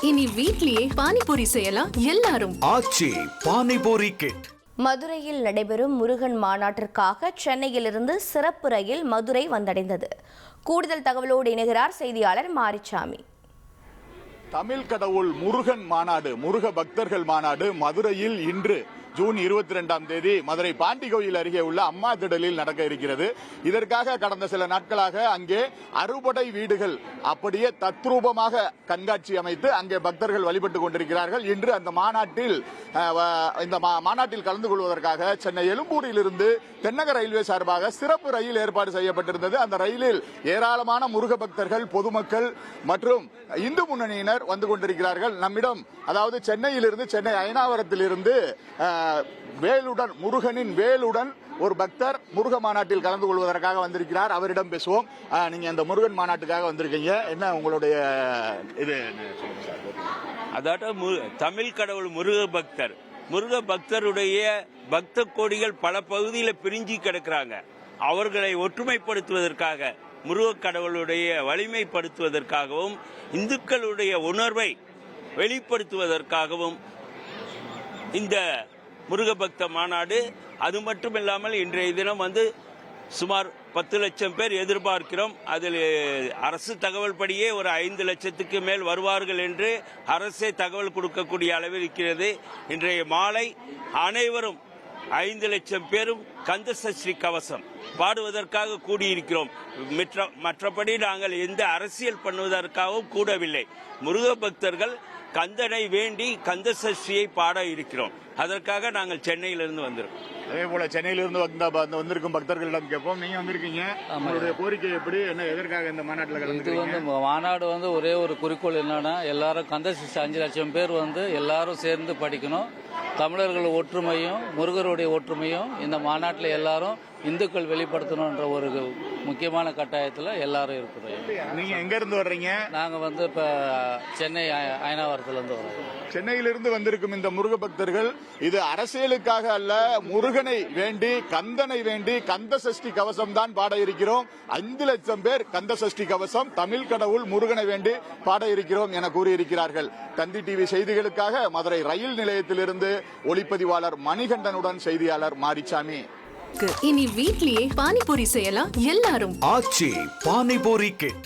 இனி வீட்லயே பானிபூரி செய்யலாம் எல்லாரும். ஆச்சி பானிபூரி கிட். மதுரையில் நடைபெறும் முருகன் மாநாட்டிற்காக சென்னையிலிருந்து சிறப்பு ரயில் மதுரை வந்தடைந்தது. கூடுதல் தகவலோடு இணைகிறார் செய்தியாளர் மாரிச்சாமி. தமிழ் கடவுள் முருகன் மாநாடு, முருக பக்தர்கள் மாநாடு மதுரையில் இன்று ஜூன் 22ஆம் தேதி மதுரை பாண்டி கோயில் அருகே உள்ள அம்மா திடலில் நடக்க இருக்கிறது. இதற்காக கடந்த சில நாட்களாக அங்கே அறுபடை வீடுகள் அப்படியே தத்ரூபமாக கண்காட்சி அமைத்து அங்கே பக்தர்கள் வழிபட்டுக் கொண்டிருக்கிறார்கள். இன்று அந்த மாநாட்டில் கலந்து கொள்வதற்காக சென்னை எழும்பூரில் இருந்து தென்னக ரயில்வே சார்பாக சிறப்பு ரயில் ஏற்பாடு செய்யப்பட்டிருந்தது. அந்த ரயிலில் ஏராளமான முருக பக்தர்கள், பொதுமக்கள் மற்றும் இந்து முன்னணியினர் வந்து கொண்டிருக்கிறார்கள். நம்மிடம் அதாவது சென்னையிலிருந்து, சென்னை அயனாவரத்தில் இருந்து வேலுடன், முருகனின் வேலுடன் ஒரு பக்தர் முருக மாநாட்டில் கலந்து கொள்வதற்காக வந்திருக்கிறார். அவரிடம் பேசுவோம். நீங்க இந்த முருகன் மாநாட்டுக்காக வந்திருக்கீங்க, என்ன உங்களுடைய இது? அதாவது தமிழ் கடவுள் முருக பக்தருடைய பக்த கோடிகள் பல பகுதியில் பிரிஞ்சு கிடக்கிறாங்க. அவர்களை ஒற்றுமைப்படுத்துவதற்காக, முருக கடவுளுடைய வலிமைப்படுத்துவதற்காகவும், இந்துக்களுடைய உணர்வை வெளிப்படுத்துவதற்காகவும் இந்த முருக பக்த மாநாடு. அது மட்டும் இல்லாமல் இன்றைய தினம் சுமார் 10 லட்சம் பேர் எதிர்பார்க்கிறோம். அதில் அரசு தகவல் படியே ஒரு 5 லட்சத்துக்கு மேல் வருவார்கள் என்று அரசே தகவல் கொடுக்கக்கூடிய அளவில் இருக்கிறது. இன்றைய மாலை அனைவரும் 5 லட்சம் பேரும் கந்த சஷ்டி கவசம் பாடுவதற்காக கூடியிருக்கிறோம். மற்றபடி நாங்கள் எந்த அரசியல் பண்ணுவதற்காகவும் கூடவில்லை. முருக பக்தர்கள் கந்தனை வேண்டி கந்த சஷ்டியை பாட இருக்கிறோம். அதற்காக நாங்கள் சென்னையிலிருந்து வந்திருக்கோம். அதே போல சென்னையிலிருந்து வந்திருக்கும் பக்தர்களிடம் கேட்போம். நீங்க வந்திருக்கீங்க, உங்களுடைய கோரிக்கை எப்படி, என்ன, எதற்காக இந்த மாநாட்டில் கலந்துக்கிறீங்க? மாநாடு ஒரே ஒரு குறிக்கோள் என்னன்னா, எல்லாரும் கந்த சஷ்டி 5 லட்சம் பேர் எல்லாரும் சேர்ந்து படிக்கணும். தமிழர்கள் ஒற்றுமையும் முருகருடைய ஒற்றுமையும் இந்த மாநாட்டில் எல்லாரும் இந்துக்கள் வெளிப்படுத்தணுன்ற ஒரு முக்கியமான கட்டாயத்தில் எல்லாரும் இருக்கிறோம். நீங்க எங்க இருந்து வர்றீங்க? நாங்க இப்ப சென்னை அயனாவரத்திலிருந்து வர்றோம். சென்னையிலிருந்து வந்திருக்கும் இந்த முருக பக்தர்கள் இது அரசியலுக்காக அல்ல, முருகனை வேண்டி, கந்தனை வேண்டி கந்த சஷ்டி கவசம் தான் பாட இருக்கிறோம். 5 லட்சம் பேர் கந்த சஷ்டி கவசம், தமிழ் கடவுள் முருகனை வேண்டி பாட இருக்கிறோம் என கூறியிருக்கிறார்கள். தந்தி டிவி செய்திகளுக்காக மதுரை ரயில் நிலையத்திலிருந்து ஒளிப்பதிவாளர் மணிகண்டனுடன் செய்தியாளர் மாரிச்சாமி. இனி வீட்லயே பானிபூரி செய்யலாம் எல்லாரும். ஆச்சி பானிபூரி கிட்.